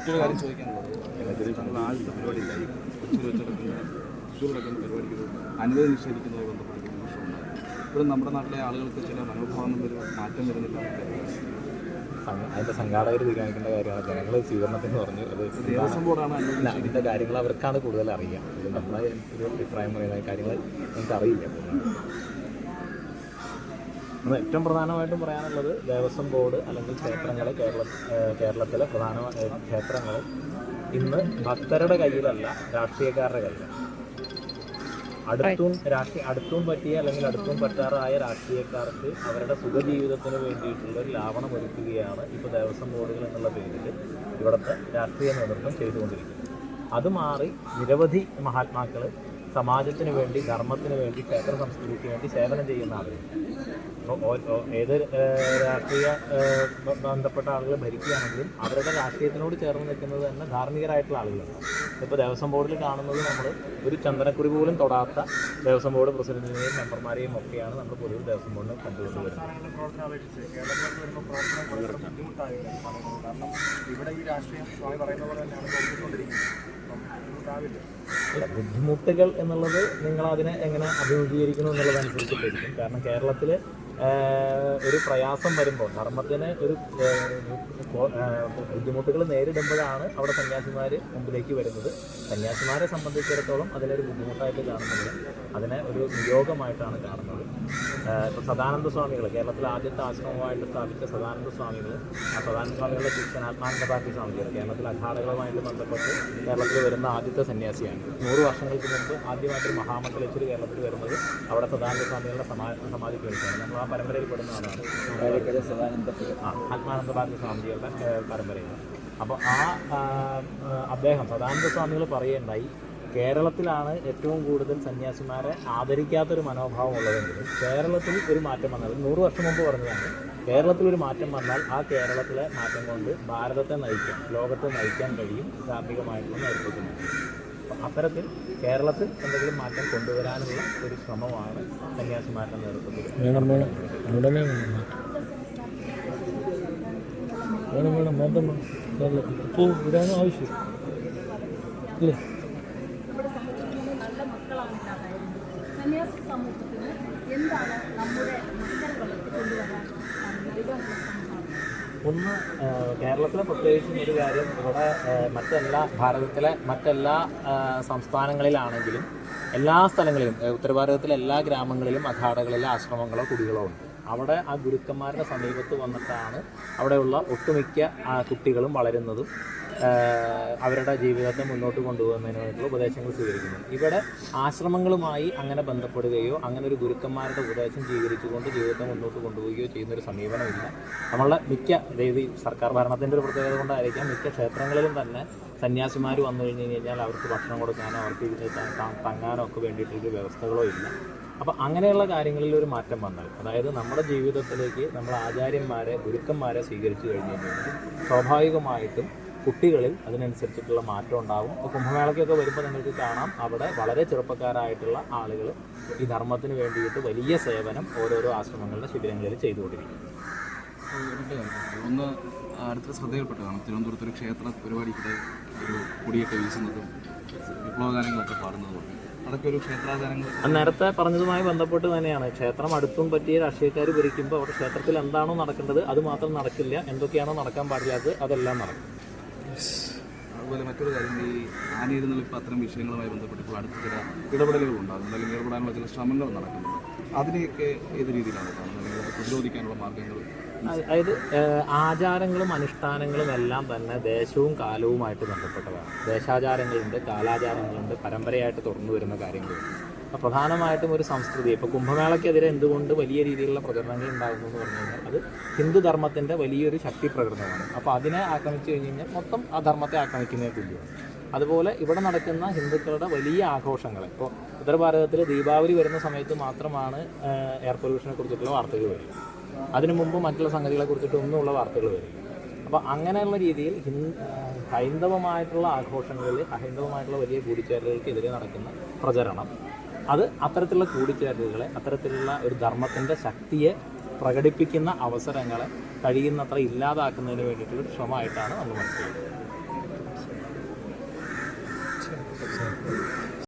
മറ്റൊരു കാര്യം ചോദിക്കാനുള്ളത്, താങ്കൾ ആദ്യത്തെ പരിപാടിയിലായി കൊച്ചിയിൽ വെച്ചെടുക്കുന്ന തൃശ്ശൂരിലടക്കുന്ന പരിപാടിക്ക് അനുമതി നിഷേധിക്കുന്നതുമായി ബന്ധപ്പെട്ട് വിമർശനമുണ്ടായി. ഇപ്പോഴും നമ്മുടെ നാട്ടിലെ ആളുകൾക്ക് ചില മനോഭാവങ്ങളിലൊരു മാറ്റം വരുന്നില്ല. അതിൻ്റെ സംഘാടകർ തീരുമാനിക്കേണ്ട കാര്യമാണ്. ജനങ്ങൾ സ്വീകരണത്തിന് പറഞ്ഞു അത് ദേവസ്വം ബോർഡാണ് അതിൻ്റെ കാര്യങ്ങൾ അവർക്കാണ് കൂടുതൽ അറിയാം. ഇത് നമ്മളെ ഒരു അഭിപ്രായം പറയുന്ന കാര്യങ്ങൾ നമുക്കറിയില്ല. ഏറ്റവും പ്രധാനമായിട്ടും പറയാനുള്ളത് ദേവസ്വം ബോർഡ് അല്ലെങ്കിൽ ക്ഷേത്രങ്ങൾ കേരളത്തിലെ പ്രധാന ക്ഷേത്രങ്ങൾ ഇന്ന് ഭക്തരുടെ കയ്യിലല്ല, രാഷ്ട്രീയക്കാരുടെ കയ്യിലാണ്. അടുത്തും പറ്റിയ അല്ലെങ്കിൽ അടുത്തും പറ്റാറായ രാഷ്ട്രീയക്കാർക്ക് അവരുടെ സുഖജീവിതത്തിന് വേണ്ടിയിട്ടുള്ള ഒരു ലാവണം ഒരുക്കുകയാണ് ഇപ്പോൾ ദേവസ്വം ബോർഡുകൾ എന്നുള്ള പേരിൽ ഇവിടുത്തെ രാഷ്ട്രീയ നേതൃത്വം ചെയ്തുകൊണ്ടിരിക്കുന്നത്. അത് മാറി നിരവധി മഹാത്മാക്കൾ സമാജത്തിന് വേണ്ടി, ധർമ്മത്തിന് വേണ്ടി, ക്ഷേത്ര സംസ്കൃതിക്ക് വേണ്ടി സേവനം ചെയ്യുന്ന ആളുകൾ. ഏത് രാഷ്ട്രീയ ബന്ധപ്പെട്ട ആളുകൾ ഭരിക്കുകയാണെങ്കിലും അവരുടെ രാഷ്ട്രീയത്തിനോട് ചേർന്ന് നിൽക്കുന്നത് തന്നെ ധാർമ്മികരായിട്ടുള്ള ആളുകളാണ്. ഇപ്പോൾ ദേവസ്വം ബോർഡിൽ കാണുന്നത് നമ്മൾ ഒരു ചന്ദനക്കുറി പോലും തൊടാത്ത ദേവസ്വം ബോർഡ് പ്രസിഡന്റിനെയും മെമ്പർമാരെയും ഒക്കെയാണ് നമ്മൾ പൊതുവിൽ ദേവസ്വം ബോർഡിന് കണ്ടുകൊണ്ടുവരുന്നത്. ബുദ്ധിമുട്ടുകൾ എന്നുള്ളത് നിങ്ങളതിനെ എങ്ങനെ അഭിമുഖീകരിക്കുന്നു എന്നുള്ളതനുസരിച്ചിട്ടായിരിക്കും. കാരണം കേരളത്തിൽ ഒരു പ്രയാസം വരുമ്പോൾ, ധർമ്മത്തിന് ഒരു ബുദ്ധിമുട്ടുകൾ നേരിടുമ്പോഴാണ് അവിടെ സന്യാസിമാർ മുമ്പിലേക്ക് വരുന്നത്. സന്യാസിമാരെ സംബന്ധിച്ചിടത്തോളം അതിനൊരു ബുദ്ധിമുട്ടായിട്ട് കാണുന്നത്, അതിനെ ഒരു നിയോഗമായിട്ടാണ് കാണുന്നത്. ഇപ്പോൾ സദാനന്ദ സ്വാമികൾ, കേരളത്തിലെ ആദ്യത്തെ ആശ്രമമായിട്ട് സ്ഥാപിച്ച സദാനന്ദ സ്വാമികൾ, ആ സദാനന്ദ സ്വാമികളുടെ ശിഷ്യൻ ആത്മാനന്ദഭാരതി സ്വാമികൾ കേരളത്തിൽ അഖാഡകളുമായിട്ട് ബന്ധപ്പെട്ട് കേരളത്തിൽ വരുന്ന ആദ്യത്തെ സന്യാസിയാണ്. 100 വർഷങ്ങൾക്ക് മുമ്പ് ആദ്യമായിട്ടൊരു മഹാമണ്ഡലേശ്വരി കേരളത്തിൽ വരുന്നത് അവിടെ സദാനന്ദ സ്വാമികളുടെ സമാധിക്ക് വേണ്ടിയിട്ടാണ്. നമ്മൾ ആ പരമ്പരയിൽ പെടുന്ന ആളാണ് ആത്മാനന്ദ ഭാരതി സ്വാമികളുടെ പരമ്പരയാണ്. അപ്പോൾ അദ്ദേഹം സദാനന്ദ സ്വാമികൾ പറയുകയുണ്ടായി, കേരളത്തിലാണ് ഏറ്റവും കൂടുതൽ സന്യാസിമാരെ ആദരിക്കാത്തൊരു മനോഭാവം ഉള്ളതെങ്കിലും കേരളത്തിൽ ഒരു മാറ്റം വന്നാൽ, 100 വർഷം മുമ്പ് പറഞ്ഞതാണ്, കേരളത്തിലൊരു മാറ്റം വന്നാൽ ആ കേരളത്തിലെ മാറ്റം കൊണ്ട് ഭാരതത്തെ നയിക്കാൻ, ലോകത്തെ നയിക്കാൻ കഴിയും ധാർമ്മികമായിട്ടുള്ള നേതൃത്വത്തിന്. അത്തരത്തിൽ കേരളത്തിൽ എന്തെങ്കിലും മാറ്റം കൊണ്ടുവരാനുള്ള ഒരു ശ്രമമാണ് സന്യാസിമാരുടെ നേതൃത്വത്തിൽ. ഇപ്പോൾ ഇതാണ് ആവശ്യം അല്ലേ? സന്യാസി സമൂഹത്തിന് എന്താണ് നമ്മുടെ മക്കൾ വളർത്തി കൊണ്ടുവരാൻ നൽകാനുള്ള സംഭാവന? ഒന്ന്, കേരളത്തിലെ പ്രത്യേകിച്ചും ഒരു കാര്യം, ഇവിടെ ഭാരതത്തിലെ മറ്റെല്ലാ സംസ്ഥാനങ്ങളിലാണെങ്കിലും എല്ലാ സ്ഥലങ്ങളിലും, ഉത്തരഭാരതത്തിലെ എല്ലാ ഗ്രാമങ്ങളിലും അഖാഡകളിലെ ആശ്രമങ്ങളോ കുടികളോ ഉണ്ട്. അവിടെ ആ ഗുരുക്കന്മാരുടെ സമീപത്ത് വന്നിട്ടാണ് അവിടെയുള്ള ഒട്ടുമിക്ക കുട്ടികളും വളരുന്നതും അവരുടെ ജീവിതത്തെ മുന്നോട്ട് കൊണ്ടുപോകുന്നതിന് വേണ്ടിയുള്ള ഉപദേശങ്ങൾ സ്വീകരിക്കുന്നത്. ഇവിടെ ആശ്രമങ്ങളുമായി അങ്ങനെ ബന്ധപ്പെടുകയോ അങ്ങനെ ഒരു ഗുരുക്കന്മാരുടെ ഉപദേശം സ്വീകരിച്ചുകൊണ്ട് ജീവിതത്തെ മുന്നോട്ട് കൊണ്ടുപോവുകയോ ചെയ്യുന്നൊരു സമീപനമില്ല. നമ്മളുടെ മിക്ക, അതായത് സർക്കാർ ഭരണത്തിൻ്റെ ഒരു പ്രത്യേകത കൊണ്ടായിരിക്കാം, മിക്ക ക്ഷേത്രങ്ങളിലും തന്നെ സന്യാസിമാർ വന്നു കഴിഞ്ഞാൽ അവർക്ക് ഭക്ഷണം കൊടുക്കാനോ അവർക്ക് തങ്ങാനോ ഒക്കെ വേണ്ടിയിട്ടൊരു വ്യവസ്ഥകളോ ഇല്ല. അപ്പോൾ അങ്ങനെയുള്ള കാര്യങ്ങളിൽ ഒരു മാറ്റം വന്നാൽ, അതായത് നമ്മുടെ ജീവിതത്തിലേക്ക് നമ്മൾ ആചാര്യന്മാരെ, ഗുരുക്കന്മാരെ സ്വീകരിച്ചു കഴിഞ്ഞു കഴിഞ്ഞാൽ സ്വാഭാവികമായിട്ടും കുട്ടികളിൽ അതിനനുസരിച്ചിട്ടുള്ള മാറ്റം ഉണ്ടാകും. അപ്പോൾ കുംഭമേളയ്ക്കൊക്കെ വരുമ്പോൾ നിങ്ങൾക്ക് കാണാം, അവിടെ വളരെ ചെറുപ്പക്കാരായിട്ടുള്ള ആളുകൾ ഈ ധർമ്മത്തിന് വേണ്ടിയിട്ട് വലിയ സേവനം ഓരോരോ ആശ്രമങ്ങളുടെ ശിബിരങ്ങളിൽ ചെയ്തുകൊണ്ടിരിക്കും. ഒന്ന് അടുത്ത ശ്രദ്ധയിൽപ്പെട്ടതാണ്, തിരുവനന്തപുരത്ത് ഒരു ക്ഷേത്ര പരിപാടിക്കിടെ ഒരു കൊടിയൊക്കെ വീശുന്നതും വിപ്ലവഗാനങ്ങളൊക്കെ പാടുന്നതും, അതൊക്കെ ഒരു ക്ഷേത്രാചാരങ്ങൾ. നേരത്തെ പറഞ്ഞതുമായി ബന്ധപ്പെട്ട് തന്നെയാണ്. ക്ഷേത്രം അടുത്തും പറ്റിയ രാഷ്ട്രീയക്കാർ ഭരിക്കുമ്പോൾ അവിടെ ക്ഷേത്രത്തിൽ എന്താണോ നടക്കേണ്ടത് അത് മാത്രം നടക്കില്ല, എന്തൊക്കെയാണോ നടക്കാൻ പാടില്ലാത്തത് അതെല്ലാം നടക്കും. അതുപോലെ മറ്റൊരു കാര്യം, ഈ ആനയിരുന്നളിപ്പ് അത്തരം വിഷയങ്ങളുമായി ബന്ധപ്പെട്ട് അടുത്ത ചില ഇടപെടലുകൾ ഉണ്ടാകുന്നുണ്ട്, അല്ലെങ്കിൽ ഇടപെടാനുള്ള ചില ശ്രമങ്ങൾ നടക്കുന്നുണ്ട്. അതിനെയൊക്കെ ഏത് രീതിയിലാണ് കാണുന്നത്, അല്ലെങ്കിൽ പ്രതിരോധിക്കാനുള്ള മാർഗങ്ങൾ? അതായത് ആചാരങ്ങളും അനുഷ്ഠാനങ്ങളും എല്ലാം തന്നെ ദേശവും കാലവുമായിട്ട് ബന്ധപ്പെട്ടതാണ്. ദേശാചാരങ്ങളുണ്ട്, കാലാചാരങ്ങളുണ്ട്, പരമ്പരയായിട്ട് തുറന്നു വരുന്ന കാര്യങ്ങളുണ്ട്. അപ്പോൾ പ്രധാനമായിട്ടും ഒരു സംസ്കൃതി, ഇപ്പോൾ കുംഭമേളയ്ക്കെതിരെ എന്തുകൊണ്ട് വലിയ രീതിയിലുള്ള പ്രചരണങ്ങൾ ഉണ്ടാകുന്നു എന്ന് പറഞ്ഞു കഴിഞ്ഞാൽ അത് ഹിന്ദുധർമ്മത്തിൻ്റെ വലിയൊരു ശക്തി പ്രകടനമാണ്. അപ്പോൾ അതിനെ ആക്രമിച്ചു കഴിഞ്ഞ് കഴിഞ്ഞാൽ മൊത്തം ആ ധർമ്മത്തെ ആക്രമിക്കുന്നതിന് തുല്യമാണ്. അതുപോലെ ഇവിടെ നടക്കുന്ന ഹിന്ദുക്കളുടെ വലിയ ആഘോഷങ്ങൾ, ഇപ്പോൾ ഉത്തരഭാരതത്തിൽ ദീപാവലി വരുന്ന സമയത്ത് മാത്രമാണ് എയർ പൊല്യൂഷനെ കുറിച്ചിട്ടുള്ള വാർത്തകൾ വരിക. അതിനു മുമ്പ് മറ്റുള്ള സംഗതികളെ കുറിച്ചിട്ട് ഒന്നുമുള്ള വാർത്തകൾ വരിക. അപ്പോൾ അങ്ങനെയുള്ള രീതിയിൽ ഹൈന്ദവമായിട്ടുള്ള ആഘോഷങ്ങളിൽ അഹൈന്ദവമായിട്ടുള്ള വലിയ കൂടിച്ചേരലുകൾക്കെതിരെ നടക്കുന്ന പ്രചരണം, അത് അത്തരത്തിലുള്ള കൂടിച്ചേരലുകളെ, അത്തരത്തിലുള്ള ഒരു ധർമ്മത്തിൻ്റെ ശക്തിയെ പ്രകടിപ്പിക്കുന്ന അവസരങ്ങളെ കഴിയുന്നത്ര ഇല്ലാതാക്കുന്നതിന് വേണ്ടിയിട്ടുള്ളൊരു ശ്രമമായിട്ടാണ് നമ്മൾ മനസ്സിലാക്കുന്നത്. ശരി